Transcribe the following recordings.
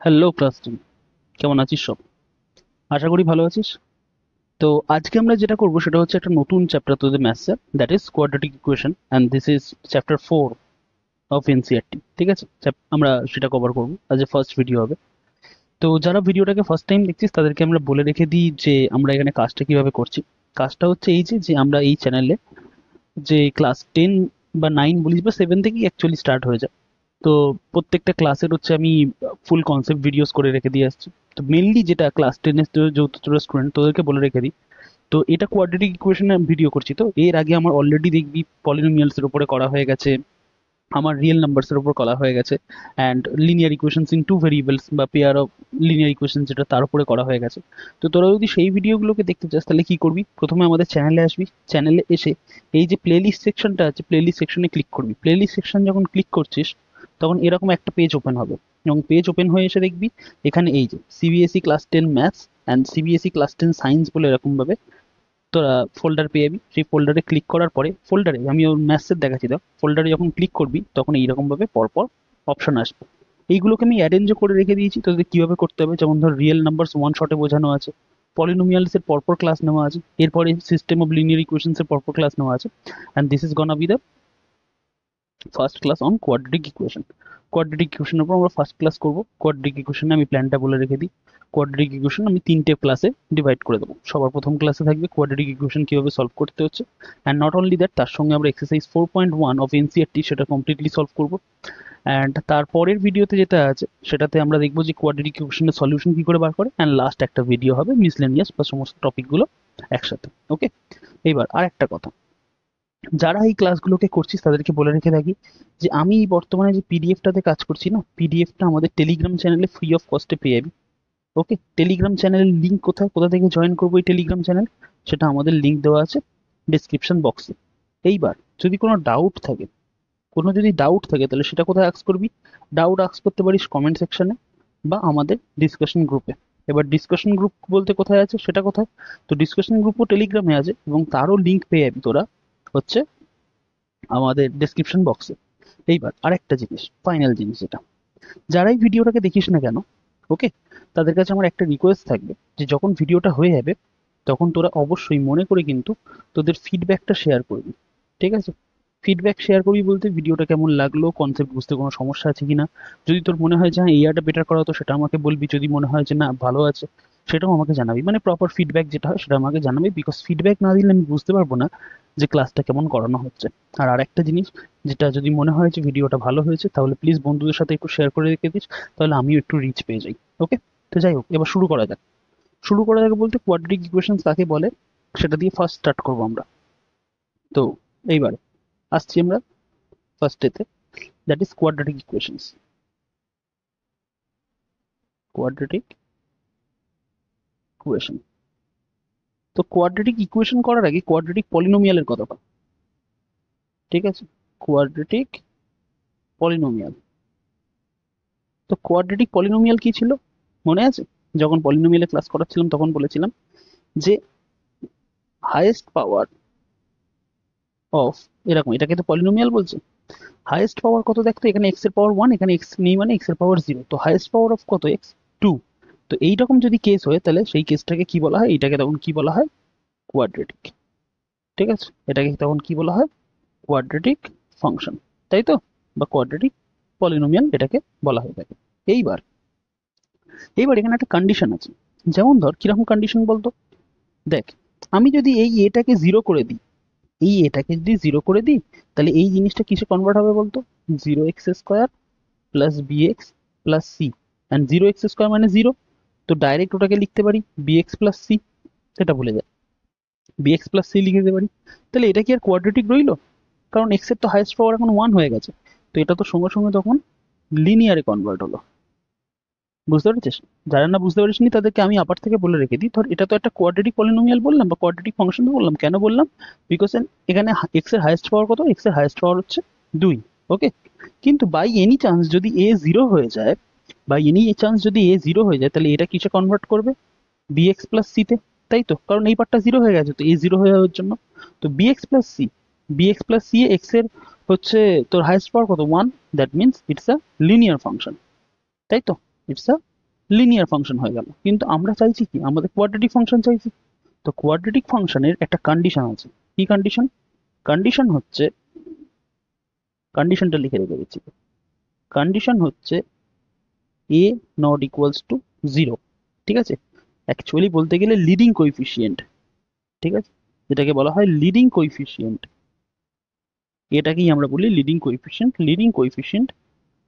Hello class team, কেমন আছিস সব? আশা করি ভালো আছিস। তো আজকে আমরা যেটা করব সেটা হচ্ছে একটা নতুন চ্যাপ্টার তোদের ম্যাথসের, that is quadratic equation, and this is chapter 4 of NCERT. ঠিক আছে, আমরা সেটা কভার করব, আজ এ ফার্স্ট ভিডিও হবে। তো যারা ভিডিওটাকে ফার্স্ট টাইম দেখছিস তাদেরকে আমরা বলে রেখে দিই যে আমরা এখানে কাজটা কিভাবে করছি। কাজটা হচ্ছে এই যে যে আমরা এই চ্যানেলে যে ক্লাস 10 বা 9 বলিস বা 7 থেকেই অ্যাকচুয়ালি স্টার্ট হয়ে যায়। তো প্রত্যেকটা ক্লাসের হচ্ছে আমি ফুল কনসেপ্ট ভিডিওস করে রেখে দিয়ে আসছি। তো মেনলি যেটা ক্লাস 10 এর যেহেতু তোরা স্টুডেন্ট, তোদেরকে বলে রেখে দিই। তো এটা কোয়াড্রেটিক ইকুয়েশনের ভিডিও করছি। তো এর আগে আমার অলরেডি দেখবি পলিনোমিয়ালস এর উপরে করা হয়ে গেছে, আমার রিয়েল নাম্বারস এর উপর করা হয়ে গেছে, and linear equations in two variables বা পেয়ার অফ লিনিয়ার ইকুয়েশন যেটা তার উপরে করা হয়ে গেছে। তো তোরা যদি সেই ভিডিওগুলোকে দেখতে চাস তাহলে কি করবি, প্রথমে আমাদের চ্যানেলে আসবি, চ্যানেলে এসে এই যে প্লেলিস্ট সেকশনটা আছে প্লেলিস্ট সেকশনে ক্লিক করবি। প্লেলিস্ট সেকশন যখন ক্লিক করছিস তখন এরকম একটা পেজ ওপেন হবে, এবং পেজ ওপেন হয়ে এসে দেখবি এখানে এই যে CBSE class 10 maths and CBSE class 10 science বলে এরকম ভাবে তোরা ফোল্ডার পেয়ে যাবি। সেই ফোল্ডারে ক্লিক করার পরে ফোল্ডারে আমি ওর ম্যাসেজ দেখাচ্ছি, দাও ফোল্ডারে যখন ক্লিক করবি তখন এইরকম ভাবে পরপর অপশন আসবে। এইগুলোকে আমি অ্যারেঞ্জও করে রেখে দিয়েছি তোদের কিভাবে করতে হবে। যেমন ধর রিয়েল নাম্বারস ওয়ান শটে বোঝানো আছে, পলিনোমিয়ালস এর পরপর ক্লাস নেওয়া আছে, এরপরে সিস্টেম অফ লিনিয়ার ইকুয়েশনস এর পরপর ক্লাস নেওয়া আছে, and this is গনা B the first class on quadratic equation. Quadratic ইকুয়েশনের উপর আমরা ফার্স্ট ক্লাস করব। কোয়াড্রেটিক ইকুয়েশনে আমি প্ল্যানটা বলে রেখে দিই। কোয়াড্রেটিক ইকুয়েশন আমি তিনটে ক্লাসে ডিভাইড করে দেবো। সবার প্রথম ক্লাসে থাকবে কোয়াড্রেটিক ইকুয়েশন কিভাবে সলভ করতে হচ্ছে, অ্যান্ড নট অনলি দ্যাট, তার সঙ্গে আমরা এক্সারসাইজ 4.1 অফ এনসিইআরটি সেটা কমপ্লিটলি সলভ করব। অ্যান্ড তারপরের ভিডিওতে যেটা আছে সেটাতে আমরা দেখবো যে কোয়াড্রেটিক ইকুয়েশনের সলিউশন কি করে বার করে, অ্যান্ড লাস্ট একটা ভিডিও হবে মিসলেনিয়াস বা সমস্ত টপিকগুলো একসাথে। ওকে, এইবার আর একটা কথা, যারা এই ক্লাসগুলোকে করছিস তাদেরকে বলে রেখে থাকি যে আমি বর্তমানে যে পিডিএফটাতে কাজ করছি না, পিডিএফটা আমাদের টেলিগ্রাম চ্যানেলে ফ্রি অফ কস্টে পেয়ে যাবি। ওকে, টেলিগ্রাম চ্যানেলের লিঙ্ক কোথায়, কোথা থেকে জয়েন করবো এই টেলিগ্রাম চ্যানেল, সেটা আমাদের লিঙ্ক দেওয়া আছে ডিসক্রিপশন বক্সে। এইবার যদি কোনো ডাউট থাকে, কোনো যদি ডাউট থাকে তাহলে সেটা কোথায় আস্ক করবি, ডাউট আস্ক করতে পারিস কমেন্ট সেকশনে বা আমাদের ডিসকাশন গ্রুপে। এবার ডিসকাশন গ্রুপ বলতে কোথায় আছে সেটা কোথায়, তো ডিসকাশন গ্রুপও টেলিগ্রামে আছে এবং তারও লিঙ্ক পেয়ে যাবি তোরা হচ্ছে আমাদের ডেসক্রিপশন বক্সে। এইবার আরেকটা জিনিস, ফাইনাল জিনিস, যেটা যারাই ভিডিওটাকে দেখিস না কেন, ওকে, তাদের কাছে আমার একটা রিকোয়েস্ট থাকবে যে যখন ভিডিওটা হয়ে যাবে তখন তোরা অবশ্যই মনে করে কিন্তু তোদের ফিডব্যাকটা শেয়ার করবি। ঠিক আছে, ফিডব্যাক শেয়ার করবি বলতে ভিডিওটা কেমন লাগলো, কনসেপ্ট বুঝতে কোনো সমস্যা আছে কিনা, যদি তোর মনে হয় যে হ্যাঁ এই আরটা বেটার করা হতো সেটা আমাকে বলবি, যদি মনে হয় যে না ভালো আছে সেটাও আমাকে জানাবি, মানে প্রপার ফিডব্যাক যেটা হয় সেটা আমাকে জানাবি, বিকজ ফিডব্যাক না দিলে আমি বুঝতে পারবো না যে ক্লাসটা কেমন করানো হচ্ছে। আর আরেকটা জিনিস, যেটা যদি মনে হয় যে ভিডিওটা ভালো হয়েছে তাহলে প্লিজ বন্ধুদের সাথে একটু শেয়ার করে রেখে দিস, তাহলে আমিও একটু রিচ পেয়ে যাই। ওকে, তো যাই হোক, এবার শুরু করা যাক। শুরু করা যাক বলতে কোয়াড্রেটিক ইকুয়েশন কাকে বলে সেটা দিয়ে ফার্স্ট স্টার্ট করবো আমরা। তো এইবার আসছি আমরা ফার্স্ট এতে, that is quadratic equations. Quadratic equation, তো কোয়াড্রেটিক ইকুয়েশন করার আগে কোয়াড্রেটিক পলিনোমিয়ালের কথা বল। ঠিক আছে, কোয়াড্রেটিক পলিনোমিয়াল, তো কোয়াড্রেটিক পলিনোমিয়াল কি ছিল মনে আছে? যখন পলিনোমিয়ালের ক্লাস করাচ্ছিলাম তখন বলেছিলাম যে হাইয়েস্ট পাওয়ার অফ, এরকম, এটাকে তো পলিনোমিয়াল বলছে। হাইয়েস্ট পাওয়ার কত দেখতো, এখানে এক্স এর পাওয়ার ওয়ান, এখানে এক্স নেই মানে এক্স এর পাওয়ার জিরো, তো হাইয়েস্ট পাওয়ার অফ কত, এক্স, টু। তো এইরকম যদি কেস হয় তাহলে সেই কেসটাকে কি বলা হয়, এটাকে তখন কি বলা হয়, কোয়াড্রেটিক। ঠিক আছে, এটাকে তখন কি বলা হয়, কোয়াড্রেটিক ফাংশন, তাই তো, বা কোয়াড্রেটিক পলিনোমিয়াল এটাকে বলা হয়ে থাকে। এইবার এইবার এখানে একটা কন্ডিশন আছে, যেমন ধর কিরকম কন্ডিশন বলতো, দেখ আমি যদি এই এটাকে জিরো করে দিই, এই এটাকে যদি জিরো করে দিই তাহলে এই জিনিসটা কিসে কনভার্ট হবে বলতো, zero x square plus b x plus c, and zero x square মানে জিরো, তো ডাইরেক্ট ওটাকে লিখতে পারি বি এক্স প্লাস সি, সেটা ভুলে যায়, বি এক্স প্লাস সি লিখে দিতে পারি। তাহলে এটা কি আর কোয়াড্রেটিক রইলো, কারণ এক্স এর তো হাইয়েস্ট পাওয়ার এখন ওয়ান হয়ে গেছে, তো এটা তো সঙ্গে সঙ্গে তখন লিনিয়ারে কনভার্ট হলো। বুঝতে পেরেছিস? যারা না বুঝতে পারিসনি তাদেরকে আমি আপার থেকে বলে রেখে দিই, ধর এটা তো একটা কোয়াড্রেটিক পলিনোমিয়াল বললাম বা কোয়াড্রেটিক ফাংশন বললাম, কেন বললাম, বিকজ এখানে এক্স এর হাইয়েস্ট পাওয়ার কত, এক্স এর হাইয়েস্ট পাওয়ার হচ্ছে দুই। ওকে, কিন্তু বাই এনি চান্স যদি এ জিরো হয়ে যায়, বাই এনি চান্স যদি এ জিরো হয়ে যায় তাহলে এটা কিসে কনভার্ট করবে, বি এক্স প্লাস সিতে, তাই তো, কারণ এই পার্টটা জিরো হয়ে গেছে তো এ জিরো হয়ে যাওয়ার জন্য, তো b x plus c, b x plus c x এর হচ্ছে তোর হাইয়েস্ট পাওয়ার কত, one, that means it's a linear function, তাই তো, ইটস আ লিনিয়ার ফাংশন হয়ে গেল। কিন্তু আমরা চাইছি কি, আমাদের কোয়াড্রেটিক ফাংশন চাইছি। তো কোয়াড্রেটিক ফাংশনের একটা কন্ডিশন আছে। কি কন্ডিশন? কন্ডিশন হচ্ছে, কন্ডিশনটা লিখে রেখে দিচ্ছি। কন্ডিশন হচ্ছে a নট ইকুয়ালস টু 0। ঠিক আছে, অ্যাকচুয়ালি বলতে গেলে লিডিং কোএফিসিয়েন্ট। ঠিক আছে, যেটাকে বলা হয় লিডিং কোএফিসিয়েন্ট, এটাকেই আমরা বলি leading coefficient. Leading coefficient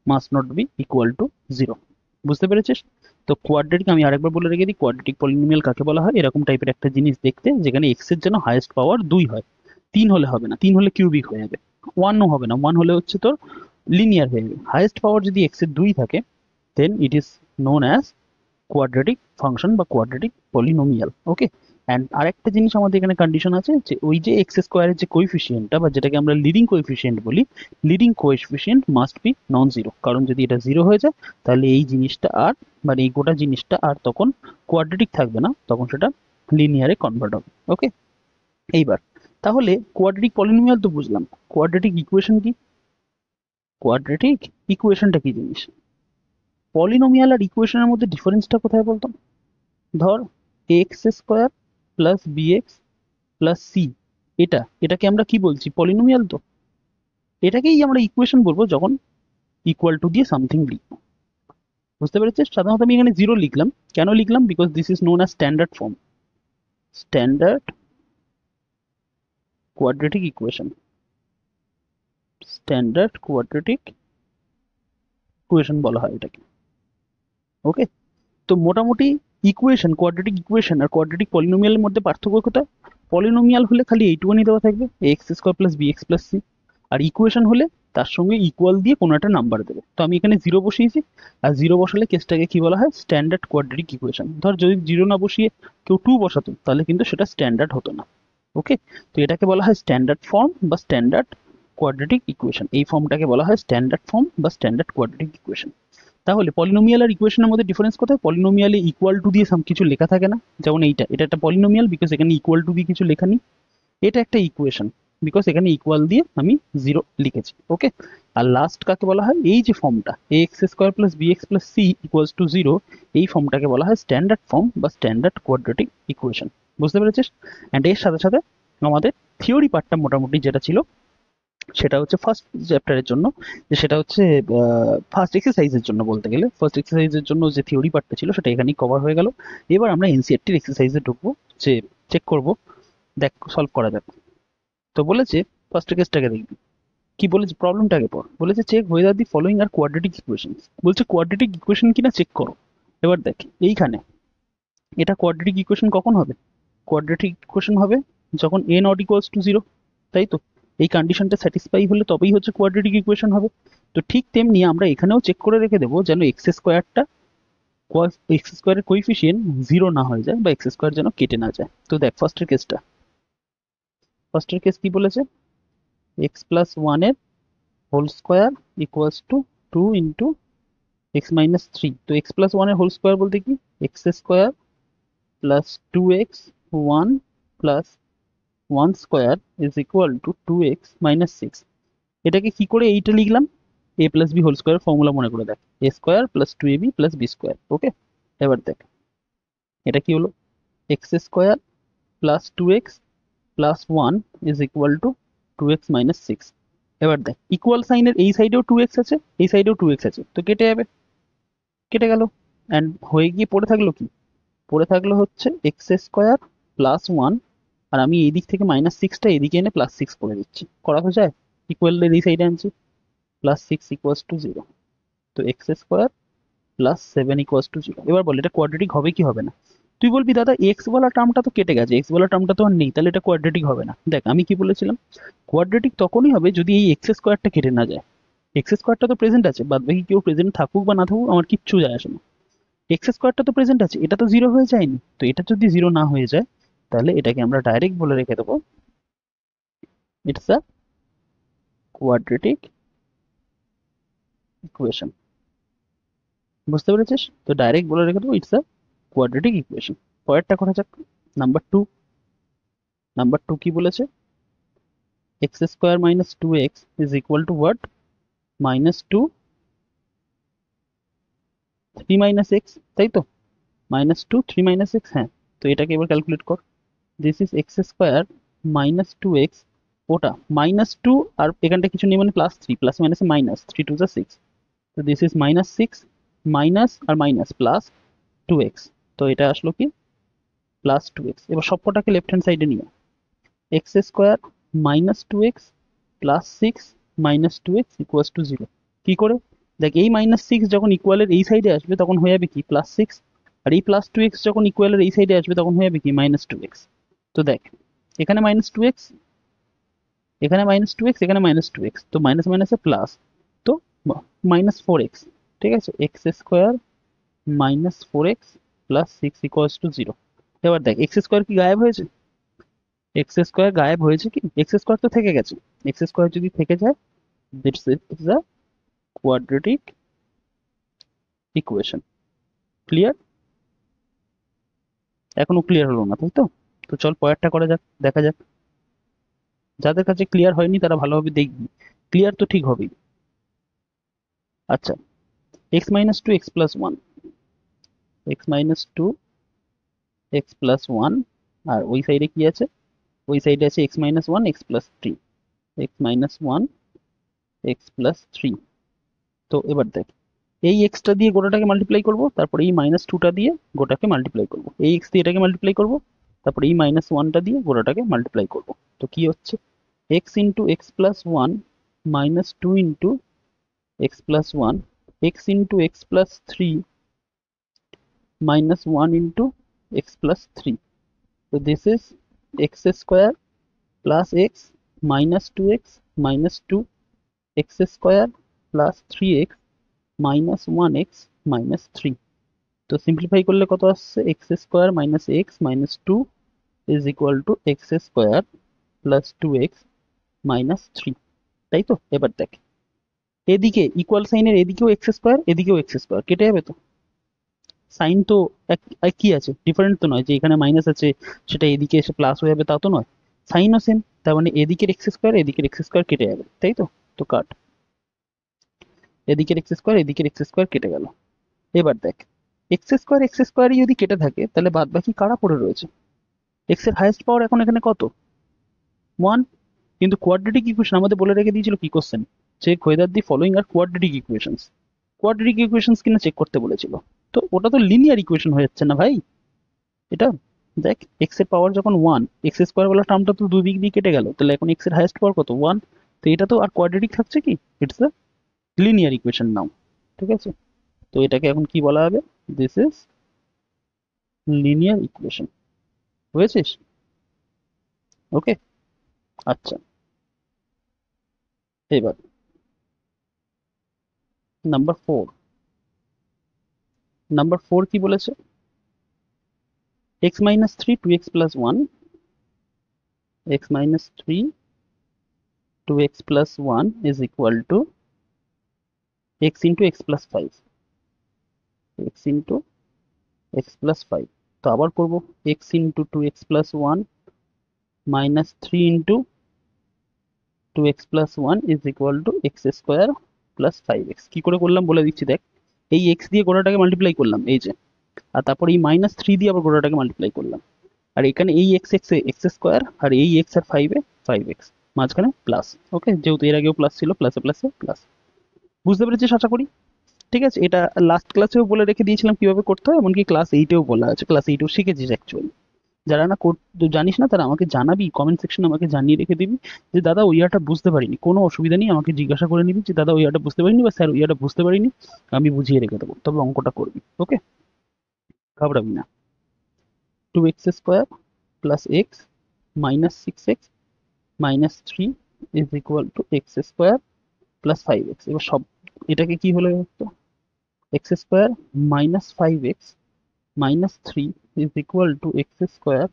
must not be equal to 0। বুঝতে পেরেছিস? তো কোয়াড্রেটিক, আমি আরেকবার বলে রেখে দিই, কোয়াড্রেটিক পলিনোমিয়াল কাকে বলা হয়? এরকম টাইপের একটা জিনিস দেখতে, যেখানে এক্স এর জন্য হাইয়েস্ট পাওয়ার 2 হয়। 3 হলে হবে না, 3 হলে কিউবিক হয়ে যাবে। 1ও হবে না, 1 হলে হচ্ছে তোর লিনিয়ার হয়ে যাবে। হাইয়েস্ট পাওয়ার যদি এক্স এর 2 থাকে, then it is known as quadratic function বা কোয়াড্রেটিক পলিনোমিয়াল। ওকে, অ্যান্ড আরেকটা জিনিস আমাদের এখানে কন্ডিশন আছে, যে ওই যে এক্স স্কোয়ারের যে কোএফিসিয়েন্টটা, বা যেটাকে আমরা লিডিং কোএফিসিয়েন্ট বলি, leading coefficient must be non zero. কারণ যদি এটা জিরো হয়ে যায়, তাহলে এই জিনিসটা আর, মানে এই গোটা জিনিসটা আর তখন কোয়াড্রেটিক থাকবে না, তখন সেটা লিনিয়ারে কনভার্ট হবে। ওকে, এইবার তাহলে কোয়াড্রেটিক পলিনোমিয়াল তো বুঝলাম, কোয়াড্রেটিক ইকুয়েশন কি? কোয়াড্রেটিক ইকুয়েশনটা কি জিনিস? পলিনোমিয়াল আর ইকুয়েশনের মধ্যে ডিফারেন্সটা কোথায় বলতো? ধর x square plus b x plus c, এটাকে আমরা কি বলছি? পলিনোমিয়াল। তো এটাকেই আমরা ইকুয়েশন বলবো যখন ইকুয়াল টু দিয়ে সামথিং লিখবো। বুঝতে পেরেছিস? সাধারণত আমি এখানে 0 লিখলাম। কেন লিখলাম? Because this is known as standard form, standard quadratic equation, standard quadratic equation বলা হয় এটাকে। ওকে, তো মোটামুটি ইকুয়েশন, কোয়াড্রেটিক ইকুয়েশন আর কোয়াড্রেটিক পলিনোমিয়ালের মধ্যে পার্থক্য কোথায়? পলিনোমিয়াল হলে খালি এইটুকুনি দেওয়া থাকবে, x square plus b x plus c. আর ইকুয়েশন হলে তার সঙ্গে ইকুয়াল দিয়ে কোনো একটা নাম্বার দেবে। তো আমি এখানে 0 বসিয়েছি, আর 0 বসালে কেসটাকে কি বলা হয়? Standard quadratic equation. ধর যদি 0 না বসিয়ে কেউ 2 বসাতো, তাহলে কিন্তু সেটা স্ট্যান্ডার্ড হতো না। ওকে, তো এটাকে বলা হয় স্ট্যান্ডার্ড ফর্ম বা স্ট্যান্ডার্ড কোয়াড্রেটিক ইকুয়েশন। এই ফর্মটাকে বলা হয় স্ট্যান্ডার্ড ফর্ম বা স্ট্যান্ডার্ড কোয়াড্রেটিক ইকুয়েশন। তাহলে পলিনোমিয়াল আর ইকুয়েশনের মধ্যে ডিফারেন্স কোথায়? পলিনোমিয়ালে ইকুয়াল টু দিয়ে কিছু লেখা থাকে না, যেমন এটা একটা পলিনোমিয়াল বিকজ এখানে ইকুয়াল টু দিয়ে কিছু লেখা নেই। এটা একটা ইকুয়েশন বিকজ এখানে ইকুয়াল দিয়ে আমি 0 লিখেছি। ওকে, আর লাস্ট কাকে বলা হয়? এই যে ফর্মটা x square plus b x plus c equals to 0, এই ফর্মটাকে বলা হয় স্ট্যান্ডার্ড ফর্ম বা স্ট্যান্ডার্ড কোয়াড্রেটিক ইকুয়েশন। বুঝতে পেরেছিস? অ্যান্ড এর সাথে সাথে আমাদের থিওরি পার্টটা মোটামুটি যেটা ছিল, সেটা হচ্ছে ফার্স্ট চ্যাপ্টারের জন্য, যে সেটা হচ্ছে ফার্স্ট এক্সারসাইজের জন্য, বলতে গেলে ফার্স্ট এক্সারসাইজের জন্য যে থিওরি পার্টটা ছিল সেটা এখানেই কভার হয়ে গেল। এবার আমরা এনসিইআরটির এক্সারসাইজে ঢুকবো, যে চেক করব, দেখ সলভ করা যাবে। তো বলেছে ফার্স্ট কেসটাকে দেখবি, কি বলেছে প্রবলেমটাকে পড়। বলেছে check whether the following are quadratic equations. বলছে কোয়াড্রেটিক ইকুয়েশন কিনা চেক করো। এবার দেখ এইখানে এটা কোয়াড্রেটিক ইকুয়েশন কখন হবে? কোয়াড্রেটিক ইকুয়েশন হবে যখন a নট ইকুয়ালস টু 0, তাই তো? এই কন্ডিশনটা স্যাটিসফাই হলে তবেই হচ্ছে কোয়াড্রেটিক ইকুয়েশন হবে। তো ঠিক তেমনি আমরা এখানেও চেক করে রেখে দেবো যেন এক্স স্কোয়ারটা, এক্স স্কোয়ারের কোএফিসিয়েন্ট 0 না হয়ে যায়, বা এক্স স্কোয়ার যেন কেটে না যায়। তো দেখ ফার্স্টের কেসটা, ফার্স্টের কেস কি বলেছে? এক্স প্লাস 1 এর whole square equals to 2 into x minus 3। তো এক্স প্লাস 1 এর হোল স্কোয়ার বলতে কি? X square plus 2x 1 plus 1 square is equal to 2x minus 6। এটাকে কি করে এইটা লিখলাম? a plus b whole square formula মনে করে দেখ, a square plus 2ab plus b square. Okay, এবার দেখ এটা কি হলো? X square plus 2x plus 1 is equal to 2x minus 6। এবার দেখ ইকুয়াল সাইনের এই সাইডেও 2x আছে, এই সাইডেও 2x আছে, তো কেটে যাবে, কেটে গেল। অ্যান্ড হয়ে গিয়ে পড়ে থাকলো কি? পড়ে থাকলো হচ্ছে এক্স স্কোয়ার প্লাস 1, আর আমি এই দিক থেকে মাইনাস 6টা এদিকে এনে প্লাস 6 করে দিচ্ছি। করা তো যায়? ইকুয়ালের এই সাইডে আনছি, প্লাস 6 ইকুয়ালস টু 0। তো x square plus 7 equals to 0। এবার বল এটা কোয়াড্রেটিক হবে কি হবে না? তুই বলবি দাদা এক্স বলা টার্মটা তো কেটে গেছে, এক্স বলা টার্মটা তো আর নেই, তাহলে এটা কোয়াড্রেটিক হবে না। দেখ আমি কি বলেছিলাম, কোয়াড্রেটিক তখনই হবে যদি এই এক্স স্কোয়ারটা কেটে না যায়। এক্স স্কোয়ারটা তো প্রেজেন্ট আছে, বাদ বাকি কেউ প্রেজেন্ট থাকুক বা না থাকুক আমার কিচ্ছু যায় আসে না। এক্স স্কোয়ারটা তো প্রেজেন্ট আছে, এটা তো 0 হয়ে যায়নি। তো এটা যদি 0 না হয়ে যায়, তাহলে এটাকে আমরা ডাইরেক্ট বলে রেখে দেবো ইটস আ কোয়াড্রেটিক ইকুয়েশন। বুঝতে পেরেছিস? তো ডাইরেক্ট বলে রেখে দেবো ইটস আ কোয়াড্রেটিক ইকুয়েশন। পরেরটা করা যাক, নাম্বার 2। নাম্বার 2 কি বলেছে? X square minus 2x is equal two what? Minus 2 3 minus x, তাই তো, মাইনাস টু 3 মাইনাস এক্স, হ্যাঁ। তো এটাকে এবার ক্যালকুলেট কর। This is x square minus two x, ওটা মাইনাস টু, আর এখানটা কিছু নেই মানে plus three, plus minus minus, three two যা সিক্স, তো this is minus six, minus আর মাইনাস প্লাস টু এক্স, তো এটা আসলো কি প্লাস টু এক্স। এবার সবকটাকে লেফট হ্যান্ড সাইডে নিও, x square minus two x plus six minus two x equals to zero. কি করে? দেখ, এই মাইনাস সিক্স যখন ইকুয়ালের এই সাইডে আসবে তখন হয়ে যাবে কি প্লাস সিক্স, আর এই প্লাস টু এক্স যখন ইকুয়ালের এই সাইডে আসবে তখন হয়ে যাবে কি মাইনাস টু এক্স। তো দেখ, এখানে মাইনাস টু এক্স, এখানে মাইনাস টু এক্স, এখানে মাইনাস টু এক্স, তো মাইনাস মাইনাসে প্লাস, তো মাইনাস ফোর এক্স। ঠিক আছে, x square minus four x plus six equals to zero. এবার দেখ, এক্স স্কোয়ার কি গায়েব হয়েছে? এক্স স্কোয়ার গায়েব হয়েছে কি? এক্স স্কোয়ার তো থেকে গেছে। এক্স স্কোয়ার যদি থেকে যায়, this is a quadratic equation. Clear? এখনো ক্লিয়ার হলো না, তাই তো? তো চল পরেরটা করা যাক, দেখা যাক। যাদের কাছে ক্লিয়ার হয়নি তারা ভালোভাবে দেখবি, ক্লিয়ার তো ঠিক হবেই। আচ্ছা, x minus two x plus one, x minus two x plus one, আর ওই সাইডে কি আছে? ওই সাইডে আছে x minus one x plus three, x minus one x plus three. তো এবার দেখ, এই এক্সটা দিয়ে গোটাটাকে মাল্টিপ্লাই করব, তারপরে এই মাইনাস টুটা দিয়ে গোটাকে মাল্টিপ্লাই করব, এই এক্স দিয়ে এটাকে মাল্টিপ্লাই করব, তারপরে এই মাইনাস ওয়ানটা দিয়ে গোটাটাকে মাল্টিপ্লাই করব। তো কি হচ্ছে? X into x plus one minus two into x plus one, x into x plus three minus 1 into x plus 3. So this is x square plus x minus 2x minus 2 x square plus 3x minus 1x minus 3. তো simplify করলে কত আসছে? x square minus x minus two is equal to x square plus two x minus three, তাই তো? এবার দেখ, এদিকে equal সাইনের এদিকেও এক্স স্কোয়ার এদিকেও এক্স স্কোয়ার, কেটে যাবে তো। সাইন তো কি আছে, ডিফারেন্ট তো নয় যে এখানে মাইনাস আছে সেটা এদিকে এসে প্লাস হয়ে যাবে, তা তো নয়। সাইনও সেম, তার মানে এদিকের এক্স স্কোয়ার এদিকের এক্স স্কোয়ার কেটে যাবে, তাই তো? তো কাট, এদিকের এক্স স্কোয়ার এদিকের এক্স স্কোয়ার কেটে গেল। এবার দেখ, এক্স স্কোয়ারই যদি কেটে থাকে তাহলে বাদ বাকি কারা পড়ে রয়েছে? এক্স এর হাইয়েস্ট পাওয়ার এখন এখানে কত? ওয়ান। কিন্তু কোয়াড্রেটিক ইকুয়েশন আমাদের বলে রেখে দিয়েছিল কি question, check whether the following are quadratic equations. Quadratic equations কিনা চেক করতে বলেছিল, তো ওটা তো লিনিয়ার ইকুয়েশন হয়ে যাচ্ছে না ভাই এটা। দেখ, এক্স এর পাওয়ার যখন ওয়ান, এক্স স্কোয়ার বলা টার্মটা তো দুই দিক দিয়ে কেটে গেল, তাহলে এখন এক্স এর হাইয়েস্ট পাওয়ার কত? ওয়ান। তো এটা তো আর কোয়াড্রেটিক থাকছে কি? ইটস আ লিনিয়ার ইকুয়েশন নাও। ঠিক আছে, তো এটাকে এখন কি বলা হবে? This is linear equation. বুঝেছিস? ওকে, আচ্ছা। এবার নাম্বার ফোর, নাম্বার ফোর কি বলেছে? X minus three two x plus one, x minus three two x plus one is equal to x into x plus five, x into x plus five. তো আবার করবো, x into two x plus one minus three into two x plus one is equal to x square plus five x. কি করে করলাম বলে দিচ্ছি, দেখ, এই এক্স দিয়ে গোটাটাকে মাল্টিপ্লাই করলাম এই যে, আর তারপর এই মাইনাস থ্রি দিয়ে আবার গোটাটাকে মাল্টিপ্লাই করলাম, আর এখানে এই এক্স এক্স এক্স স্কোয়ার, আর এই এক্স আর ফাইভে ফাইভ এক্স, মাঝখানে প্লাস। ওকে, যেহেতু এর আগেও প্লাস ছিল, প্লাসে প্লাসে প্লাস। বুঝতে পেরেছিস আশা করি? ঠিক আছে, এটা লাস্ট ক্লাসেও বলে রেখে দিয়েছিলাম কিভাবে করতে হয়, এমনকি ক্লাস এইটেও বলা আছে, ক্লাস এইটেও শিখেছিস অ্যাকচুয়ালি। যারা না জানিস না তারা আমাকে জানাবি, কমেন্ট সেকশনে আমাকে জানিয়ে রেখে দিবি যে দাদা ওই ইয়ারটা বুঝতে পারিনি। কোনো অসুবিধা নেই, আমাকে জিজ্ঞাসা করে নিবি যে দাদা ওই ইয়ারটা বুঝতে পারিনি বা স্যার ওই ইয়ারটা বুঝতে পারিনি, আমি বুঝিয়ে রেখে দেবো, তবে অঙ্কটা করবি। ওকে, ঘাবড়াবি না। Two x square plus x minus six x minus three is equal to x square plus five x. এবার সব এটাকে কি হলো, x square minus five x minus three is equal to x square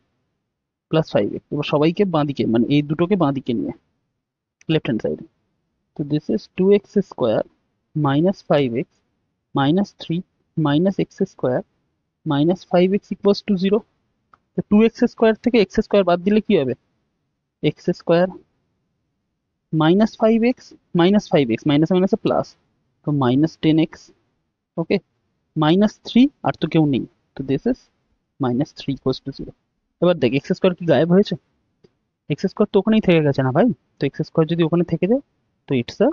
plus five x. এবার সবাইকে বাঁদিকে, মানে এই দুটোকে বাঁদিকে নিয়ে লেফট হ্যান্ড সাইডে, তো this is two x square minus five x minus three minus x square minus five x equals to zero. তো টু এক্স স্কোয়ার থেকে এক্স স্কোয়ার বাদ দিলে কি হবে? X square minus five x minus five x minus মাইনাসে plus, তো minus ten x. Okay, -3 আর তো কেউ নেই, তো দিস ইজ -3 ইকুয়ালস টু 0। এবার দেখ এক্স স্কোয়ার কি গায়েব হয়েছে? এক্স স্কোয়ার তো ওখানেই থেকে গেছে না ভাই, তো এক্স স্কোয়ার যদি ওখানে থেকে যায় তো ইটস আ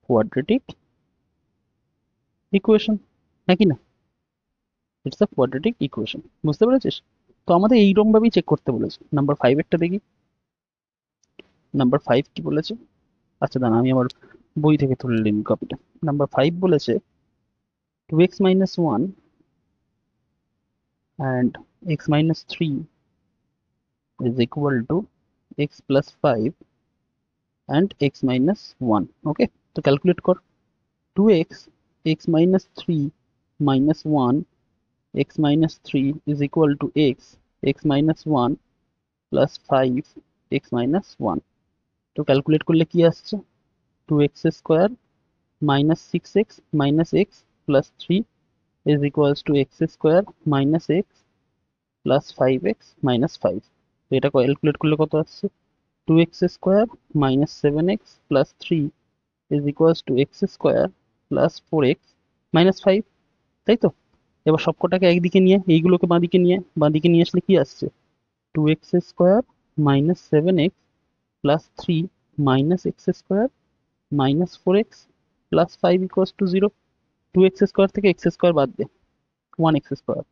কোয়াড্রেটিক ইকুয়েশন, নাকি না? ইটস আ কোয়াড্রেটিক ইকুয়েশন, বুঝতে পেরেছিস? তো আমাদের এইরকম ভাবেই চেক করতে বলেছে। নাম্বার 5 এরটা দেখি, নাম্বার 5 কি বলেছে? আচ্ছা দাঁড়া, আমি আমার বই থেকে তুলে নিন কপিটা। নাম্বার 5 বলেছে 2x minus 1 and x minus 3 is equal to x plus 5 and x minus 1। ওকে, তো ক্যালকুলেট কর। 2x x minus 3 minus 1 x minus 3 is equal to x minus 1 plus 5 x minus 1। তো ক্যালকুলেট করলে কি আসছে? 2x square minus 6x minus x plus 3 is equals to x square minus x plus 5x minus 5। তো এটা calculate করলে কত আসছে? 2x square minus 7x plus 3 is equals to x square plus 4x minus 5, তাই তো? এবার সবকটাকে একদিকে নিয়ে এইগুলোকে বাঁদিকে নিয়ে আসলে কি আসছে? 2x square minus 7x plus 3 minus x square minus 4x plus 5 equals to 0। 2x square থেকে x স্কোয়ার বাদ দে, 1x স্কোয়ার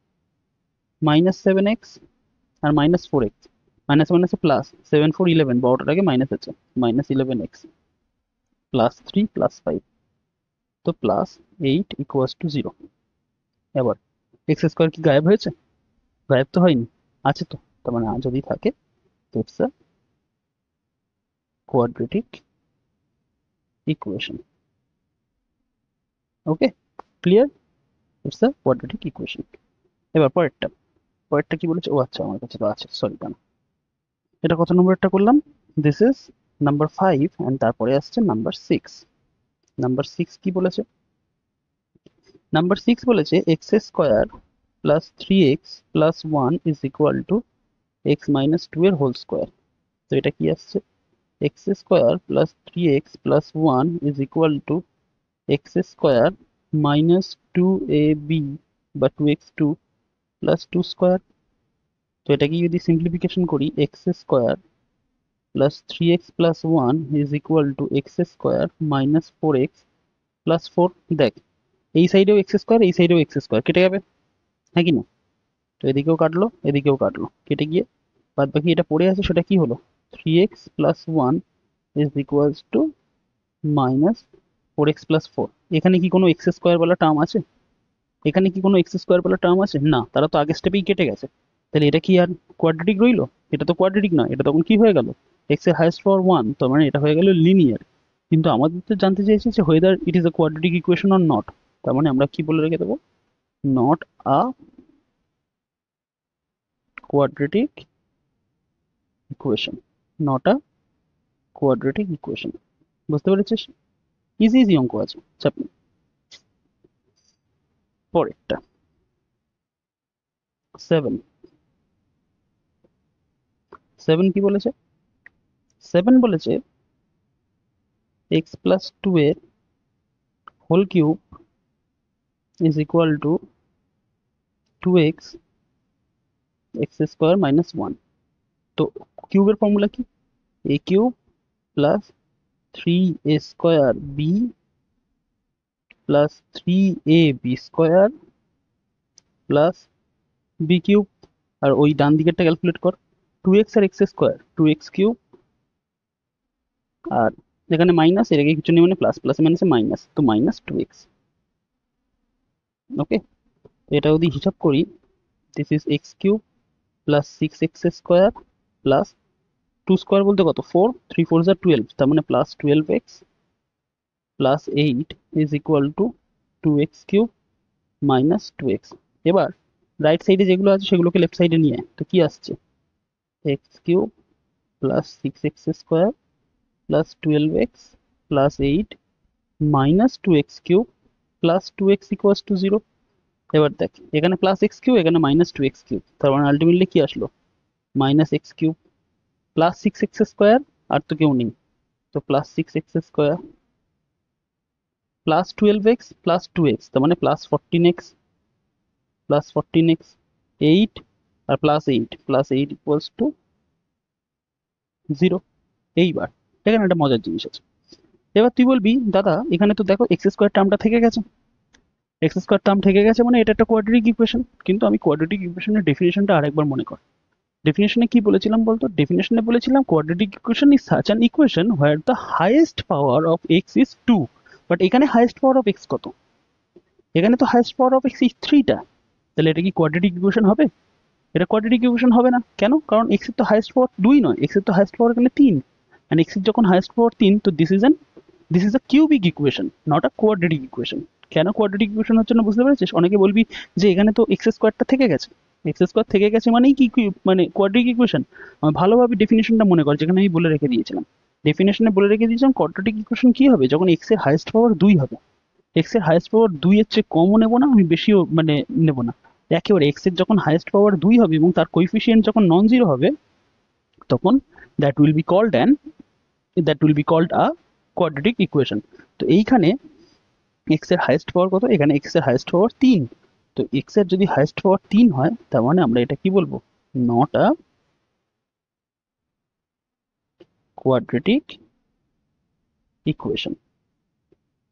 মাইনাস 7x আর মাইনাস 4x, মাইনাস মাইনাসে প্লাস, 7 4 11, বড়টাকে মাইনাস আছে, মাইনাস 11x প্লাস 3 প্লাস 5, তো প্লাস 8 ইকুয়ালস টু 0। এবার x square কি গায়েব হয়েছে? গায়েব তো হয়নি, আছে তো। তার মানে যদি থাকে তো it's a quadratic equation. Okay, clear? It's a quadratic equation. এবার পরেরটা কি বলেছে? ও আচ্ছা, আমার কাছে তো আছে, সরি কেন। এটা কত নম্বরটা করলাম? দিস ইজ নাম্বার 5 এন্ড তারপরে আসছে নাম্বার 6। নাম্বার 6 কি বলেছে? নাম্বার 6 বলেছে x square plus 3x plus 1 is equal to x minus 2 এর হোল স্কোয়ার। তো এটা কি আসছে? X square plus 3x plus 1 is equal to x square minus 2ab বা 2x2 প্লাস 2 স্কোয়ার। তো এটাকে যদি সিম্পলিফিকেশন করি, x square plus 3x plus 1 is equal to x square minus 4x plus 4। দেখ এই সাইডেও এক্স স্কোয়ার, এই সাইডেও এক্স স্কোয়ার কেটে যাবে, হ্যাঁ কি না? তো এদিকেও কাটলো, এদিকেও কাটলো, কেটে গিয়ে বাদ বাকি এটা পড়ে আছে, সেটা কি হলো? 3x plus 1 is equals two minus 4x plus 4। এখানে কি কোনো এক্স স্কোয়ার বলা টার্ম আছে? এখানে কি কোনো এক্স স্কোয়ার বলা টার্ম আছে? না, তারা তো আগের স্টেপেই কেটে গেছে। তাহলে এটা কি আর কোয়াড্রেটিক রইলো? এটা তো কোয়াড্রেটিক নয়, এটা তখন কি হয়ে গেল? এক্স এর হাইয়েস্ট পাওয়ার 1, তার মানে এটা হয়ে গেল লিনিয়ার। কিন্তু আমাদের তো জানতে চাইছে যে whether it is a quadratic equation or not. তার মানে আমরা কি বলে রেখে দেবো? Not a quadratic equation, not a quadratic equation. বুঝতে পেরেছিস? ইজি ইজি অঙ্ক আছে, চাপ নেই। পরেরটা 7। 7 কি বলেছে? 7 বলেছে x প্লাস 2 এর whole cube is equal to 2x x square minus 1। তো কিউবের ফর্মুলা কি? a cube plus 3a square b plus 3ab square plus b cube. আর ওই ডান দিকেরটা ক্যালকুলেট কর, 2x আর x স্কোয়ার 2x কিউব, আর যেখানে মাইনাস এর আগে কিছু নেই মানে প্লাস, প্লাস মাইনাসে মাইনাস, তো মাইনাস 2x। ওকে, এটা যদি হিসাব করি, this is x cube plus 6x square plus 2 square বলতে কত? 4, 3 4 যা 12, তার মানে plus 12x plus 8 is equal to 2x cube minus 2x। এবার রাইট সাইডে যেগুলো আছে সেগুলোকে লেফট সাইডে নিয়ে আয়, তো কি আসছে? X cube plus 6x square plus 12x plus 8 minus 2x cube plus 2x equals to 0। এবার দেখ এখানে প্লাস এক্স কিউব, এখানে মাইনাস 2x কিউব, তার মানে আলটিমেটলি কি আসলো? Minus x cube plus 6x square, আর তো কেউ নেই, তো plus 6x square plus 12x plus 2x, তার মানে প্লাস 14x প্লাস 14x 8 আর প্লাস 8 ইকুয়ালস টু 0। এইবার এখানে একটা মজার জিনিস আছে। এবার তুই বলবি দাদা এখানে তো দেখো এক্স স্কোয়ার টার্মটা থেকে গেছে, এক্স স্কোয়ার টার্ম থেকে গেছে মানে এটা একটা কোয়াড্রেটিক ইকুয়েশন। কিন্তু আমি কোয়াড্রেটিক ইকুয়েশনের ডেফিনেশনটা আরেকবার মনে কর। ডেফিনেশনে কি বলেছিলাম বলতো? ডেফিনেশনে বলেছিলাম quadratic equation is such an equation where the highest power of x is 2। But এখানে হাইয়েস্ট পাওয়ার অফ এক্স কত? এখানে তো highest power of x is 3টা। তাহলে এটা কি কোয়াড্রেটিক ইকুয়েশন হবে? এটা কোয়াড্রেটিক ইকুয়েশন হবে না। কেন? কারণ এক্স এর তো হাইয়েস্ট পাওয়ার 2 নয়, এক্স এর তো হাইয়েস্ট পাওয়ার এখানে 3। এন্ড এক্স এর যখন হাইয়েস্ট পাওয়ার 3, তো this is a cubic equation, not a quadratic equation. কেন কোয়াড্রেটিক ইকুয়েশন হচ্ছে না বুঝতে পেরেছিস? অনেকে বলবি যে এখানে তো এক্স স্কোয়ারটা থেকে গেছে, এক্স স্কোয়ার থেকে গেছে মানেই কি মানে কোয়াড্রেটিক ইকুয়েশন? ভালোভাবে ডেফিনেশনটা মনে কর, যেখানে আমি বলে রেখে দিয়েছিলাম। ডেফিনেশনে বলে রেখে দিয়েছিলাম কোয়াড্রেটিক ইকুয়েশন কি হবে? যখন এক্স এর হাইয়েস্ট পাওয়ার 2 হবে। এক্স এর হাইয়েস্ট পাওয়ার 2 এর চেয়ে কমও নেব না, আমি বেশিও মানে নেব না। একেবারে এক্স এর যখন হাইয়েস্ট পাওয়ার 2 হবে এবং তার কোএফিসিয়েন্ট যখন নন জিরো হবে, তখন that will be called a quadratic equation. তো এইখানে এক্স এর হাইয়েস্ট পাওয়ার কত? এখানে এক্স এর হাইয়েস্ট পাওয়ার 3। তো এক্স এর যদি হাইয়েস্ট পাওয়ার 3 হয়, তার মানে আমরা এটা কি বলবো? Not a quadratic equation.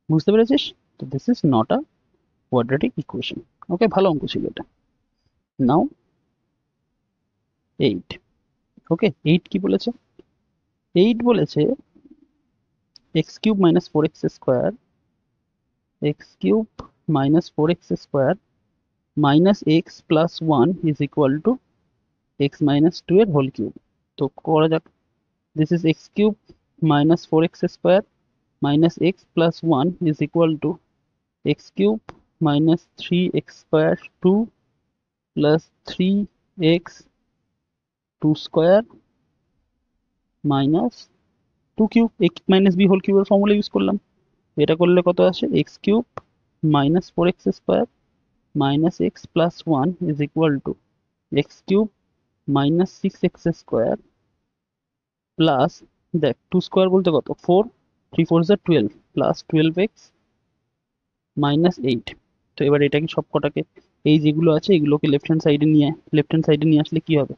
বুঝতে পেরেছিস? তো this is not a quadratic equation. Okay, ভালো অঙ্ক ছিল এটা। নাও 8। ওকে, 8 কি বলেছে? 8 বলেছে x cube minus 4x square, x cube minus 4x square minus x plus 1 is equal to x minus 2 এর হোল কিউব। তো করা যাক। This is x cube minus 4x square minus x plus 1 is equal to x cube minus 3x square 2 plus 3x 2 square minus 2 cube. A minus B whole কিউবের formula use করলাম। এটা করলে কত আসে? X cube minus 4x square minus x plus 1 is equal to x cube minus 6x square plus, দেখ 2 square বলতে কত? 4, 3 4 যা 12 প্লাস 12x মাইনাস 8। তো এবার এটাকে সব কটাকে, এই যেগুলো আছে এগুলোকে লেফট হ্যান্ড সাইডে নিয়ে আসলে কি হবে?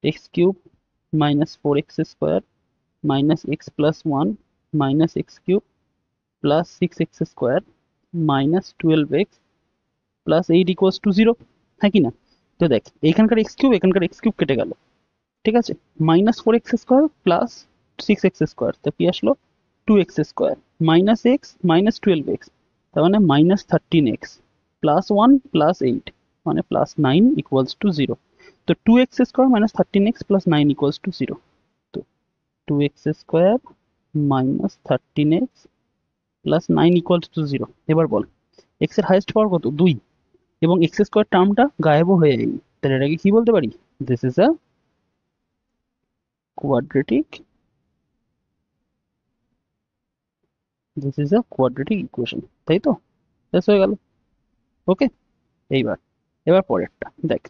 X cube minus 4x square minus x plus 1 minus x cube plus 6x square minus 12x plus 8 equals to 0। হ্যাঁ কি না? তো দেখ এখানকার এক্স কিউব কেটে গেল, ঠিক আছে? Minus 4x square plus 6x square, তো কি আসলো? 2x square minus x minus 12x, তার মানে মাইনাস 13x প্লাস 1 প্লাস 8 মানে প্লাস 9 ইকুয়ালস টু 0। তো 2x square minus 13x plus 9 equals to 0। তো 2x square minus 13x plus 9 equals to 0। এবার বল x এর হাইয়েস্ট পাওয়ার কত? 2, এবং এক্স স্কোয়ার টার্মটা গায়েবও হয়ে যায়নি। তাহলে এটাকে কি বলতে পারি? This is a quadratic equation. তাই তো? শেষ হয়ে গেল। ওকে, এইবার পরেরটা দেখ।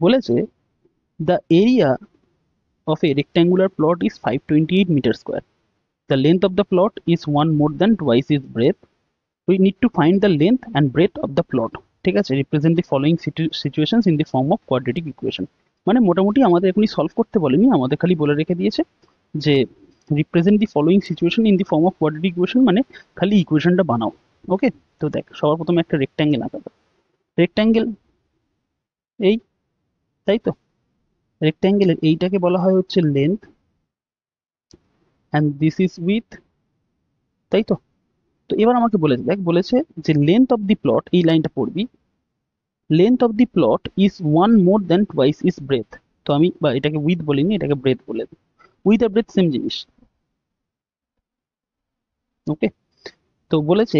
বলেছে the area of a rectangular plot is 528 meters square. The length of the plot is 1 more than twice its breadth. We need to find the length and breadth of the plot. ঠিক আছে, represent the following situations in the form of quadratic equation. মানে মোটামুটি আমাদের এখনই solve করতে বলেনি, আমাদের খালি বলে রেখে দিয়েছে যে represent the following situation in the form of quadratic equation, মানে খালি ইকুয়েশনটা বানাও। ওকে, তো দেখ সবার প্রথমে একটা রেক্ট্যাঙ্গেল আঁকাবে। রেক্ট্যাঙ্গেল এই, তাই তো? রেক্ট্যাঙ্গেলের এইটাকে বলা হয় হচ্ছে length, and this is with, তাই তো? তো এবার আমাকে বলেছে যে লেন্থ অফ দি প্লট, এই লাইনটা পড়বি, length of the plot is 1 more than twice is breadth. তো আমি বা এটাকে উইথ বলিনি, এটাকে ব্রেথ বলে দিই। উইথ আর ব্রেথ সেম জিনিস। ওকে, তো বলেছে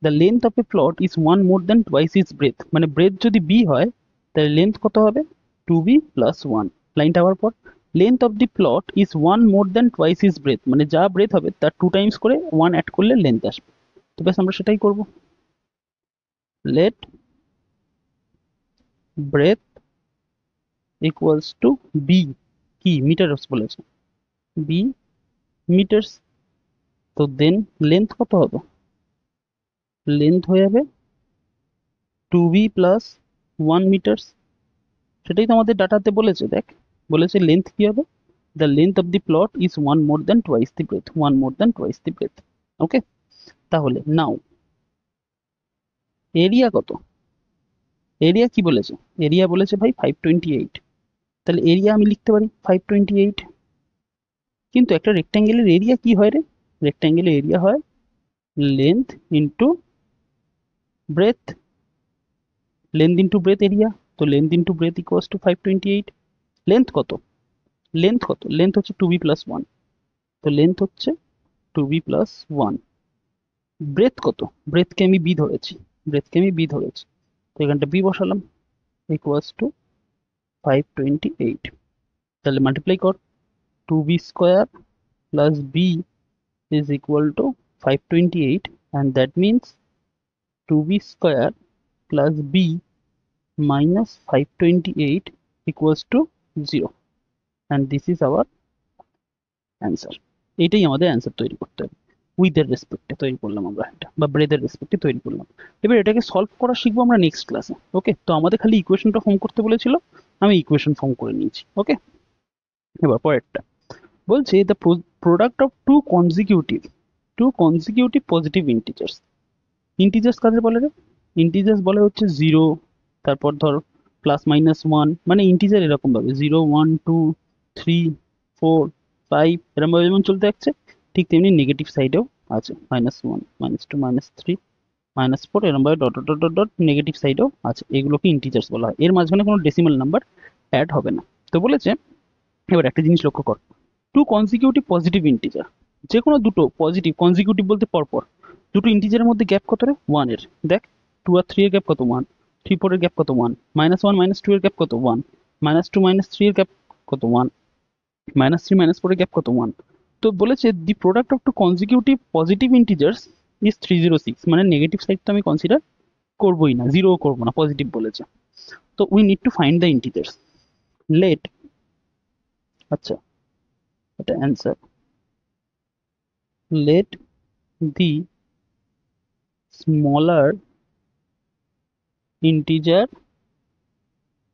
the length of a plot is 1 more than twice is breadth, মানে ব্রেথ যদি বি হয় তাহলে লেন্থ কত হবে? 2b plus 1। লাইনটা আবার পর, length of the plot is 1 more than twice is breadth, মানে যা ব্রেথ হবে তার 2 টাইমস করে 1 অ্যাড করলে লেন্থ আসবে। তো ব্যাস আমরা সেটাই করব। Let breadth equals to B, কি মিটারস বলেছে, বি মিটারস। তো দেন লেন্থ কত হবে? লেন্থ হয়ে যাবে 2b প্লাস 1 মিটার্স। সেটাই তো আমাদের ডাটাতে বলেছে, দেখ বলেছে লেন্থ কি হবে, the length of the plot is 1 more than twice the breadth, 1 more than twice the breadth. Okay, তাহলে নাও এরিয়া কত, এরিয়া কি বলেছে, এরিয়া বলেছে ভাই 528, তাহলে এরিয়া আমি লিখতে পারি 528। কিন্তু একটা রেক্ট্যাঙ্গেলের এরিয়া কি হয় রে, রেক্ট্যাঙ্গেলের এরিয়া হয় length into breadth, length into breadth area. তো length into breadth equals to 528। Length কত, লেন্থ কত, লেন্থ হচ্ছে 2b প্লাস 1, তো লেন্থ হচ্ছে 2b প্লাস 1। ব্রেথ কত, ব্রেথকে আমি বি ধরেছি, ব্রেথকে আমি বি ধরেছি, তো এখানটা বি বসালাম ইকুয়ালস টু 528। তাহলে মাল্টিপ্লাই কর, 2b square plus B is equal to 528, and that means 2b square plus b minus 528 equals to 0, and this is our answer. এটাই আমাদের অ্যান্সার তৈরি করতে হবে, উইথের রেসপেক্টে তৈরি করলাম আমরা এটা, বা ব্রেথের রেসপেক্টে তৈরি করলাম। এবার এটাকে সলভ করা শিখবো আমরা নেক্সট ক্লাসে। ওকে, তো আমাদের খালি ইকুয়েশনটা ফর্ম করতে বলেছিল, আমি ইকুয়েশন ফর্ম করে নিয়েছি। ওকে, এবার পরেরটা বলছে the product of two consecutive positive integers. Integers কাদের বলে রে, ইন্টিজার্স বলে হচ্ছে 0, তারপর ধর প্লাস মাইনাস 1, মানে ইন্টিজার এরকম ভাবে 0 1 2 3 4 5 এরকম ভাবে যেমন চলতে যাচ্ছে, ঠিক তেমনি নেগেটিভ সাইডেও আছে -1 -2 -3 -4 এরকম ভাবে dot dot dot dot negative সাইডেও আছে, এগুলোকে ইন্টিজার্স বলা হয়। এর মাঝখানে কোনো ডেসিমাল নাম্বার অ্যাড হবে না। তো বলেছে এবার একটা জিনিস লক্ষ্য কর, টু কনজিকিউটিভ পজিটিভ ইন্টিজার, যে কোনো দুটো পজিটিভ, কনজিকিউটিভ বলতে পরপর দুটো ইন্টিজারের মধ্যে গ্যাপ কত রে, 1 এর। দেখ 2 আর 3 এর গ্যাপ কত, 1, 3 4 এর গ্যাপ কত, 1, -1 -2 এর গ্যাপ কত, 1, -2 -3 এর গ্যাপ কত, 1, -3 -4 এর গ্যাপ কত, 1। তো বলেছে the product of two consecutive positive integers is 306, মানে নেগেটিভ সাইড তো আমি কনসিডার করবোই না, জিরো করবো না, পজিটিভ বলেছে। তো we need to find the integers. Let, আচ্ছা এটা answer, let the smaller integer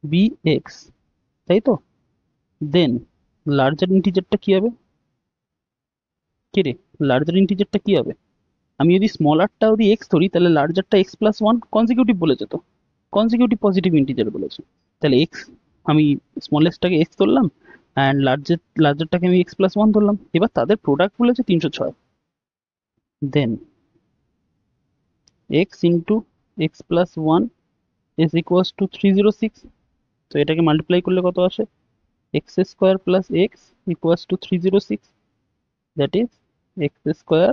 be x, তাই তো, দেন লার্জার ইন্টিজারটা কি হবে, কি রে লার্জার ইন্টিজারটা কি হবে, আমি যদি স্মলারটা যদি এক্স ধরি তাহলে লার্জারটা এক্স প্লাস 1, কনজিকিউটিভ বলেছে তো, কনজিকিউটিভ পজিটিভ ইন্টিজার বলেছে, তাহলে এক্স আমি স্মলেস্টটাকে এক্স ধরলাম অ্যান্ড লার্জারটাকে আমি এক্স প্লাস 1 ধরলাম। এবার তাদের প্রোডাক্ট বলেছে 306, then x into x plus 1 is equals to 306, তো এটাকে মাল্টিপ্লাই করলে কত আসে, x square plus x equals two 306, that is x square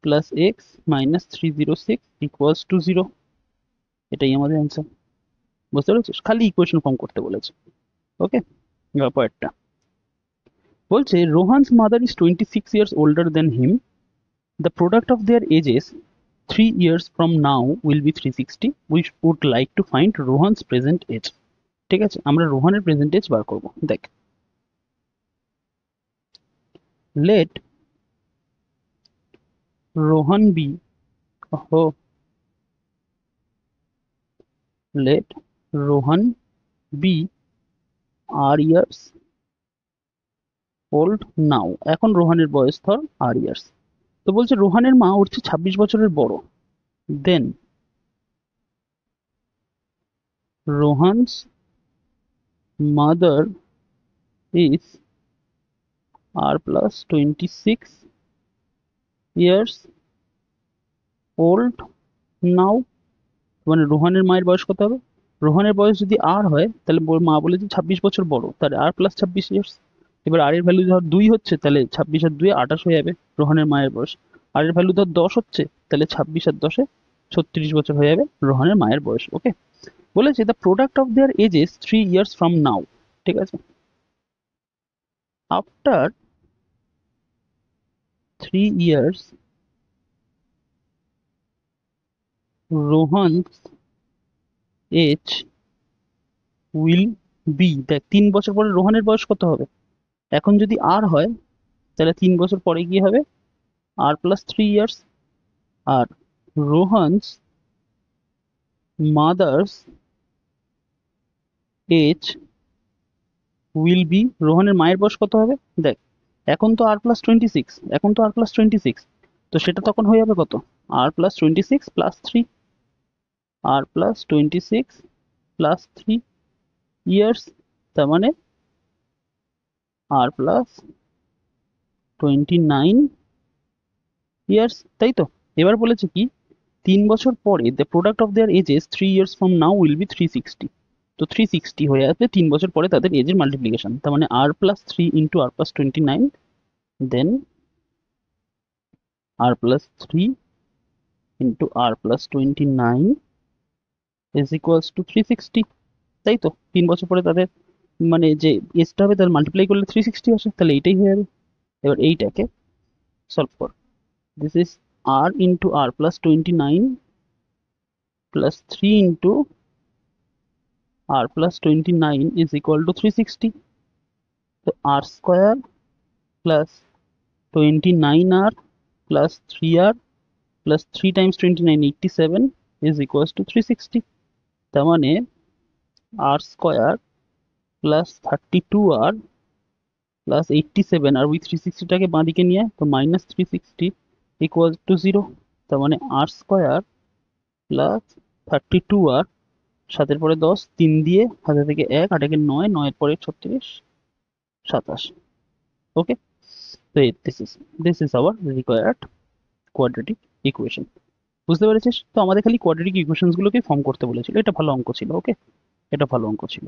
plus x minus 306 equals to 0। এটাই আমাদের অ্যান্সার, বুঝতে পেরেছিস, খালি ইকুয়েশন ফর্ম করতে বলেছে। ওকে, এবার পরেরটা বলছে Rohan's mother is 26 years older than him, the product of their ages 3 years from now will be 360, we would like to find Rohan's present age. ঠিক আছে, আমরা রোহানের প্রেজেন্ট এজ বার করবো। দেখ let Rohan be, oh, let Rohan be r years old now, এখন রোহানের বয়স ধর r years। তো বলছে রোহানের মা উঠছে 26 বছরের বড়, দেন Rohan's mother is r plus 26 years old now, মানে রোহানের মায়ের বয়স কত হবে, রোহানের বয়স যদি আর হয় তাহলে মা বলেছে 26 বছর বড়, তাহলে আর প্লাস 26 ইয়ার্স। এবার আর এর ভ্যালু ধর 2 হচ্ছে, তাহলে 26 আর 2 28 হয়ে যাবে রোহানের মায়ের বয়স। আর এর ভ্যালু ধর 10 হচ্ছে, তাহলে 26 আর 10 36 বছর হয়ে যাবে রোহানের মায়ের বয়স। ওকে, বলেছে the product of their ages 3 years from now. ঠিক আছে, after 3 years Rohan's age will be, দেখ 3 বছর পরে রোহানের বয়স কত হবে, এখন যদি আর হয় তাহলে 3 বছর পরে গিয়ে হবে আর প্লাস 3 ইয়ার্স, আর Rohan's mother's age will be, রোহনের মায়ের বয়স কত হবে? দেখ, এখন তো r+26, এখন তো r+26, তো সেটা তখন হয়ে যাবে কত? r+26 + 3, r+26 + 3 ইয়ার্স, তার মানে r+29 ইয়ার্স, তাই তো? এবার বলেছে কি 3 বছর পরে the product of their ages 3 years from now will be 360, তো 360 হয়ে আসবে 3 বছর পরে তাদের এজের মাল্টিপ্লিকেশন, তার মানে r+3 into r+29, then r+3 into r+29 is equals to 360, তাই তো? 3 বছর পরে তাদের মানে যে এজটা হবে তার মাল্টিপ্লাই করলে 360 আসে, তাহলে এইটাই হয়ে যাবে। এবার এইটাকে সলভ কর, this is r into r+29 plus 3 into r+29 is equal to 360, তো r square plus 29r plus 3r plus 3 Times 29 87 is equals to 360, তার মানে r square plus 32r plus 87, আর ওই 360টাকে বাঁ দিকে নিয়ে তো মাইনাস 360 ইকুয়াল টু 0, তার মানে r স্কোয়ার প্লাস 32r, 7 পরে 10, 3 দিয়ে হাতে থেকে 1, 8 একে 9, 9 পরে 36, 27, ওকে? তো this is our required quadratic equation, বুঝতে পেরেছিস? তো আমাদের খালি কোয়াড্রেটিক ইকুয়েশনস গুলোকে ফর্ম করতে বলেছিল, এটা ভালো অঙ্ক ছিল, ওকে? এটা ভালো অঙ্ক ছিল,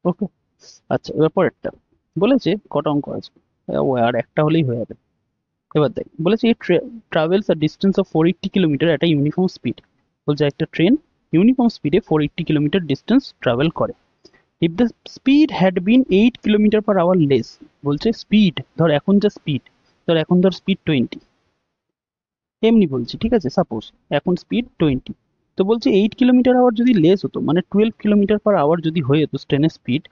ওকে? আচ্ছা, এবার পরেরটা বলেছে কটা অঙ্ক আছে, ও আর একটা হলেই হয়ে যাবে। এবার দেখ, বলেছে it travels a distance of 480 kilometre at a uniform speed, বলছে একটা ট্রেন ইউনিফর্ম স্পিডে 480 কিলোমিটার ডিস্টেন্স ট্রাভেল করে। if the speed had been 8 kilometre per hour less, বলছে স্পিড ধর, এখন যা স্পিড ধর, এখন ধর স্পিড 20, এমনি বলছি, ঠিক আছে? সাপোজ এখন স্পিড 20, তো বলছে 8 কিলোমিটার আওয়ার যদি লেস হতো, মানে 12 কিলোমিটার পার আওয়ার যদি হয়ে যেত ট্রেনের স্পিড,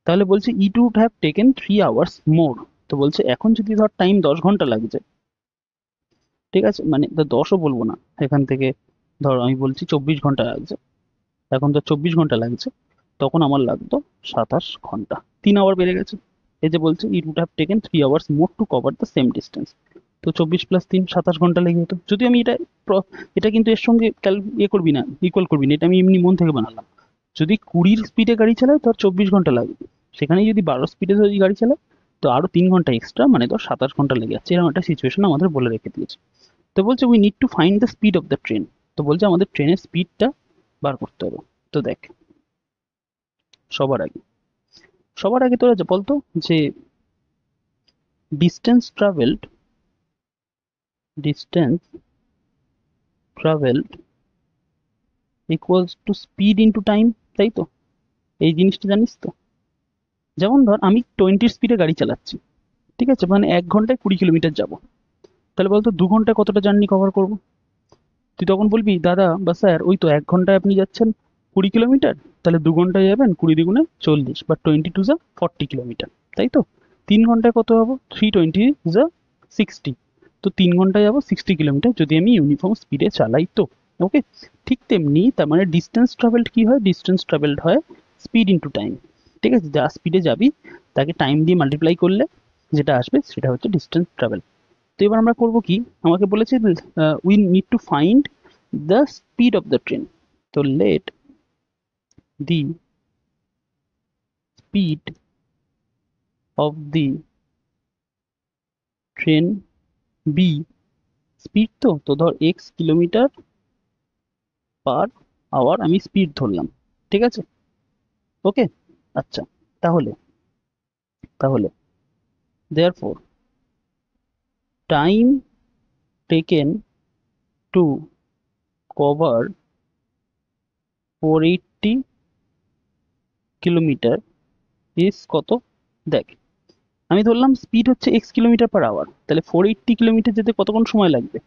তাহলে বলছে it would have taken 3 hours more, তো বলছে এখন যদি ধর টাইম 10 ঘন্টা লাগছে, ঠিক আছে? মানে 10ও বলবো না, এখান থেকে ধর আমি বলছি 24 ঘন্টা লাগছে, এখন তো 24 ঘন্টা লাগছে, তখন আমার লাগতো 27 ঘন্টা, 3 আওয়ার বেড়ে গেছে। এই যে বলছে it would have taken 3 hours more to cover the same distance, তো 24 + 3 27 ঘন্টা লেগে যেত। যদি আমি এটা কিন্তু এর সঙ্গে করবি না, ইকুয়াল করবি না, এটা আমি এমনি মন থেকে বানালাম। যদি 20 স্পিডে গাড়ি চালায় তোর 24 ঘন্টা লাগবে, সেখানে যদি 12 স্পিডে যদি গাড়ি চালায় তো আরো 3 ঘন্টা এক্সট্রা, মানে তোর 27 ঘন্টা লেগে যাচ্ছে, এরকম একটা সিচুয়েশন আমাদের বলে রেখে দিয়েছে। তো বলছে we need to find the speed of the train, তো বলছে আমাদের ট্রেনের স্পিডটা বার করতে হবে। তো দেখ, সবার আগে তোরা বলতো যে distance travelled equals to speed into time, তাই তো? এই জিনিসটা জানিস তো? যেমন ধর আমি 20 স্পিডে গাড়ি চালাচ্ছি, ঠিক আছে? মানে 1 ঘন্টায় 20 কিলোমিটার যাবো, তাহলে বলতো 2 ঘন্টায় কতটা জার্নি কভার করবো? তুই তখন বলবি দাদা বা স্যার ওই তো 1 ঘন্টায় আপনি যাচ্ছেন 20 কিলোমিটার, তাহলে 2 ঘন্টায় যাবেন 20 দ্বিগুণে 40, বা 22 যা 40 কিলোমিটার, তাই তো? 3 ঘন্টায় কত হবো? 320 যা 60, তো 3 ঘন্টায় যাবো 60 কিলোমিটার যদি আমি ইউনিফর্ম স্পিডে চালাই তো, ওকে? ঠিক তেমনি তার মানে ডিস্টেন্স ট্রাভেলড কি হয়? ডিস্টেন্স ট্রাভেলড হয় স্পিড ইন্টু টাইম, ঠিক আছে? যা স্পিডে যাবি তাকে টাইম দিয়ে মাল্টিপ্লাই করলে যেটা আসবে সেটা হচ্ছে ডিস্টেন্স ট্রাভেল। তো এবার আমরা করব কি, আমাকে বলেছে we need to find the speed of the train, তো let the speed of the train be, speed তো ধর এক্স কিলোমিটার পার আওয়ার আমি স্পিড ধরলাম, ঠিক আছে? ওকে, আচ্ছা, তাহলে therefore time taken to cover 480 kilometre is কত? দেখ, আমি ধরলাম স্পিড হচ্ছে এক্স কিলোমিটার পার আওয়ার, তাহলে 480 কিলোমিটার যেতে কতক্ষণ সময় লাগবে?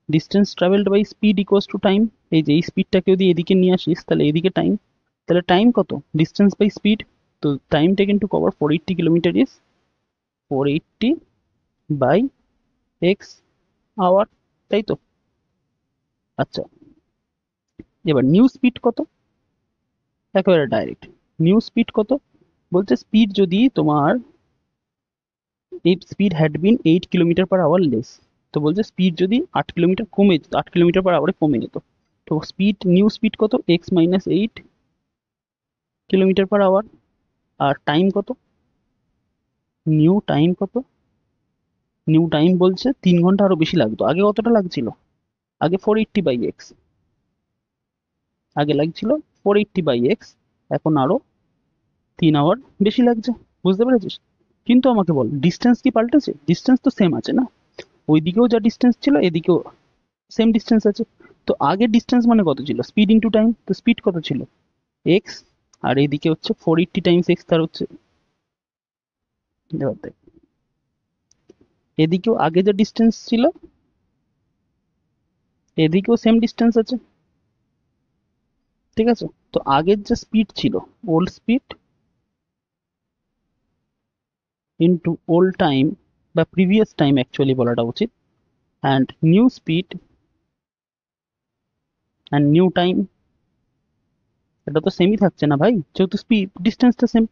Distance travelled by speed equals to time, এই যে এই স্পিডটাকে যদি এদিকে নিয়ে আসিস তাহলে এদিকে টাইম, তাহলে টাইম কত? ডিস্টেন্স বাই স্পিড, তো time taken to cover 480 kilometre is 480 by x, hour, তাই তো? আচ্ছা, এবার নিউ স্পিড কত? একেবারে ডাইরেক্ট নিউ স্পিড কত বলছে, স্পিড যদি তোমার if speed had been 8 কিলোমিটার/আওয়ার less, তো বলছে স্পিড যদি 8 কিলোমিটার কমে যেত, 8 কিলোমিটার/আওয়ারে কমে যেত, তো স্পিড নিউ স্পিড কত? x - 8 কিলোমিটার/আওয়ার। আর টাইম কত? নিউ টাইম কত? নিউ টাইম বলছে 3 ঘন্টা আরো বেশি লাগতো। আগে কতটা লাগছিল? আগে 480/x, আগে লাগছিল 480/x, এখন আরো 3 আওয়ার বেশি লাগছে। বুঝতে পেরেছিস? কিন্তু আমাকে বল, ডিস্টেন্স কি পাল্টেছে? ডিস্টেন্স তো সেম আছে না, ওইদিকেও যা ডিস্টেন্স ছিল এদিকেও সেম ডিস্টেন্স আছে। তো আগের ডিস্টেন্স মানে কত ছিল? Speed into time. তো স্পিড কত ছিল? এক্স, আর এইদিকে হচ্ছে 480 × x, তার হচ্ছে, এবার দেখ, এদিকেও আগে যে ডিস্টেন্স ছিল এদিকেও সেম ডিস্টেন্স আছে, ঠিক আছে? তো আগের যে স্পিড ছিল, old speed into old time বা প্রিভিয়াস টাইম অ্যাকচুয়ালি বলাটা উচিত, and new speed and new time, এটা তো সেমই থাকছে না ভাই, যেহেতু স্পিড ডিস্টেন্সটা সেম।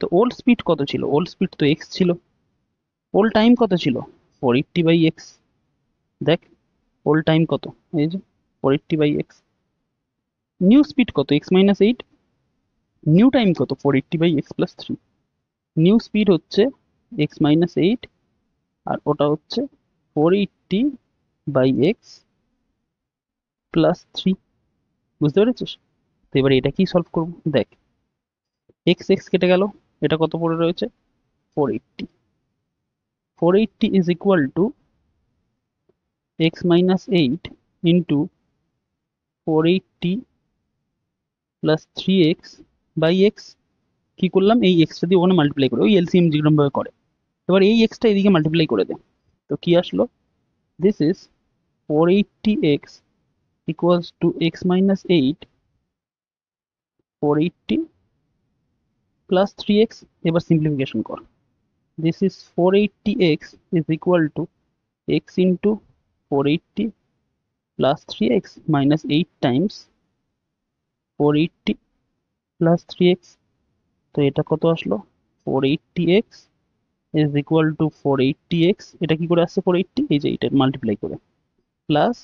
তো ওল্ড স্পিড কত ছিল? ওল্ড স্পিড তো এক্স ছিল। ওল্ড টাইম কত ছিল? 480/x। দেখ ওল্ড টাইম কত, এই যে 480/x। নিউ স্পিড কত? x - 8। নিউ টাইম কত? 480/x + 3। নিউ স্পিড হচ্ছে x - 8, আর ওটা হচ্ছে 480/x + 3। বুঝতে পেরেছিস? তো এবার এটা কি সলভ করবো? দেখ, এক্স এক্স কেটে গেল, এটা কত পড়ে রয়েছে? 480। 480 is equal two x - 8 into 480 + 3x/x। কি করলাম? এই এক্সটা দিয়ে ওখানে মাল্টিপ্লাই করে, ওই এলসিএম যেরকম ভাবে করে, এবার এই এক্সটা এদিকে মাল্টিপ্লাই করে দে। তো কি আসলো? This is 480x equals to x - 8, 480 plus 3x। এবার সিম্পলিফিকেশন কর। This is 480x is equal to x into 480 plus 3x minus 8 times 480 plus 3x। তো এটা কত আসলো? 480x is equal to 480x, এটা কি করে আসছে 480? এই যে এটা মাল্টিপ্লাই করে, প্লাস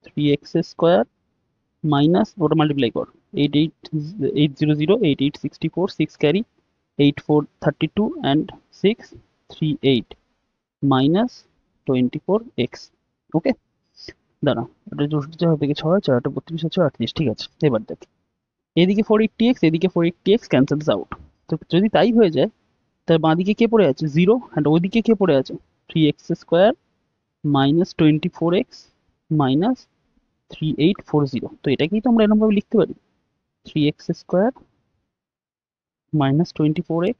3x স্কোয়ার মাইনাস ওটা মাল্টিপ্লাই কর, 8800 6 ক্যারি 8432 and 638 মাইনাস 24x। ওকে, দাঁড়া, এটা 64 থেকে 6 4 32 আছে 38, ঠিক আছে। এবার দেখ, এদিকে 480x এদিকে 480x ক্যান্সেলস আউট। তো যদি তাই হয়ে যায়, তার বাঁদিকে কে পড়ে আছে? 0, অ্যান্ড ওইদিকে কে পড়ে আছে? 3x square minus 24x minus 3840। তো এটাকেই তো আমরা এরকমভাবে লিখতে পারি, 3x square minus 24x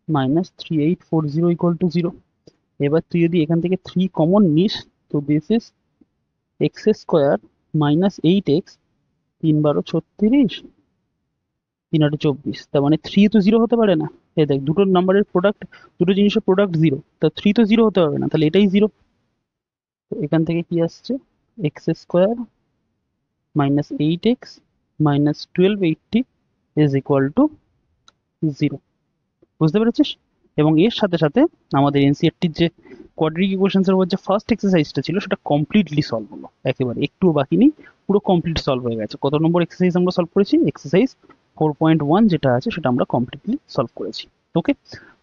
minus 3840 equal to 0। এবার তুই যদি এখান থেকে 3 কমন নিস, তো this is x square minus 8x, 3 × 12 = 36, 3 × 8 = 24। তার মানে 3 তো 0 হতে পারে না। এই দেখ, দুটো নাম্বারের প্রোডাক্ট, দুটো জিনিসের প্রোডাক্ট 0, তা 3 তো 0 হতে পারবে না, তাহলে এটাই 0। তো এখান থেকে কি আসছে? X square minus 8x minus 1280 is equal to 0। বুঝতে পেরেছিস? এবং এর সাথে সাথে আমাদের এনসিইআরটির যে কোয়াড্রিক ইকুয়েশনস এর উপর যে ফার্স্ট এক্সারসাইজটা ছিল সেটা কমপ্লিটলি সলভ হলো, একেবারে একটুও বাকি নেই, পুরো কমপ্লিট সলভ হয়ে গেছে। কত নম্বর এক্সারসাইজ আমরা সলভ করেছি? এক্সারসাইজ 4.1 যেটা আছে সেটা আমরা কমপ্লিটলি সলভ করেছি। ওকে,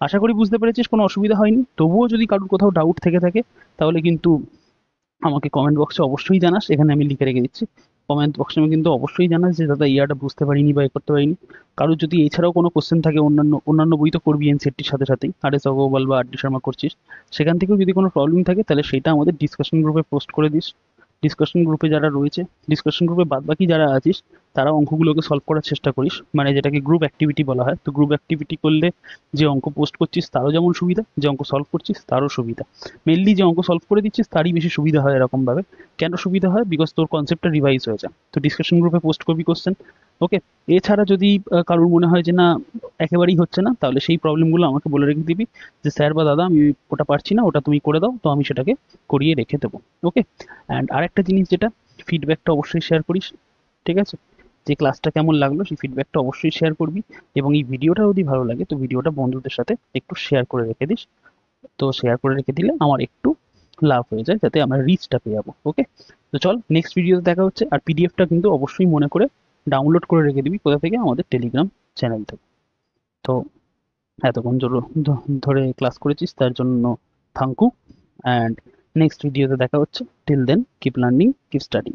আশা করি বুঝতে পেরেছিস, কোনো অসুবিধা হয়নি। তবুও যদি কারোর কোথাও ডাউট থেকে থাকে তাহলে কিন্তু আমাকে কমেন্ট বক্সে অবশ্যই জানাস, এখানে আমি লিখে রেখে দিচ্ছি। কমেন্ট বক্সে আমি কিন্তু অবশ্যই জানাস যে দাদা ইয়াটা বুঝতে পারিনি বা এ করতে পারিনি। কারোর যদি এছাড়াও কোনো কোশ্চেন থাকে, অন্যান্য অন্যান্য বই তো করবি এনসিইআরটির সাথে সাথেই, আর এস অগ্রওয়াল বা আর ডি শর্মা করছিস, সেখান থেকেও যদি কোনো প্রবলেম থাকে তাহলে সেটা আমাদের ডিসকাশন গ্রুপে পোস্ট করে দিস। ডিসকাশন গ্রুপে যারা রয়েছে, ডিসকাশন গ্রুপে বাদ বাকি যারা আছিস, তারা অঙ্কগুলোকে সলভ করার চেষ্টা করিস, মানে যেটাকে গ্রুপ অ্যাক্টিভিটি বলা হয়। তো গ্রুপ অ্যাক্টিভিটি করলে যে অঙ্ক পোস্ট করছিস তারও যেমন সুবিধা, যে অঙ্ক সলভ করছিস তারও সুবিধা। মেনলি যে অঙ্ক সলভ করে দিচ্ছিস তারই বেশি সুবিধা হয় এরকমভাবে। কেন সুবিধা হয়? বিকজ তোর কনসেপ্টটা রিভাইজ হয়ে যায়। তো ডিসকাশন গ্রুপে পোস্ট করবি কোশ্চেন, ওকে। এছাড়া যদি কারোর মনে হয় যে না একেবারেই হচ্ছে না, তাহলে সেই প্রবলেমগুলো আমাকে বলে রেখে দিবি যে স্যার বা দাদা আমি ওটা পারছি না, ওটা তুমি করে দাও, তো আমি সেটাকে করিয়ে রেখে দেবো, ওকে। অ্যান্ড আরেকটা জিনিস যেটা, ফিডব্যাকটা অবশ্যই শেয়ার করিস, ঠিক আছে? যে ক্লাসটা কেমন লাগলো সেই ফিডব্যাকটা অবশ্যই শেয়ার করবি, এবং এই ভিডিওটা যদি ভালো লাগে তো ভিডিওটা বন্ধুদের সাথে একটু শেয়ার করে রেখে দিস। তো শেয়ার করে রেখে দিলে আমার একটু লাভ হয়ে যায়, যাতে আমরা রিচটা পেয়ে যাবো, ওকে। তো চল নেক্সট ভিডিওতে দেখা হচ্ছে। আর পিডিএফটা কিন্তু অবশ্যই মনে করে ডাউনলোড করে রেখে দিবি, কোথা থেকে? আমাদের টেলিগ্রাম চ্যানেল থেকে। তো এতক্ষণ ধরে ক্লাস করেছিস তার জন্য থ্যাংক ইউ, অ্যান্ড নেক্সট ভিডিওতে দেখা হচ্ছে। Till then keep learning, keep studying.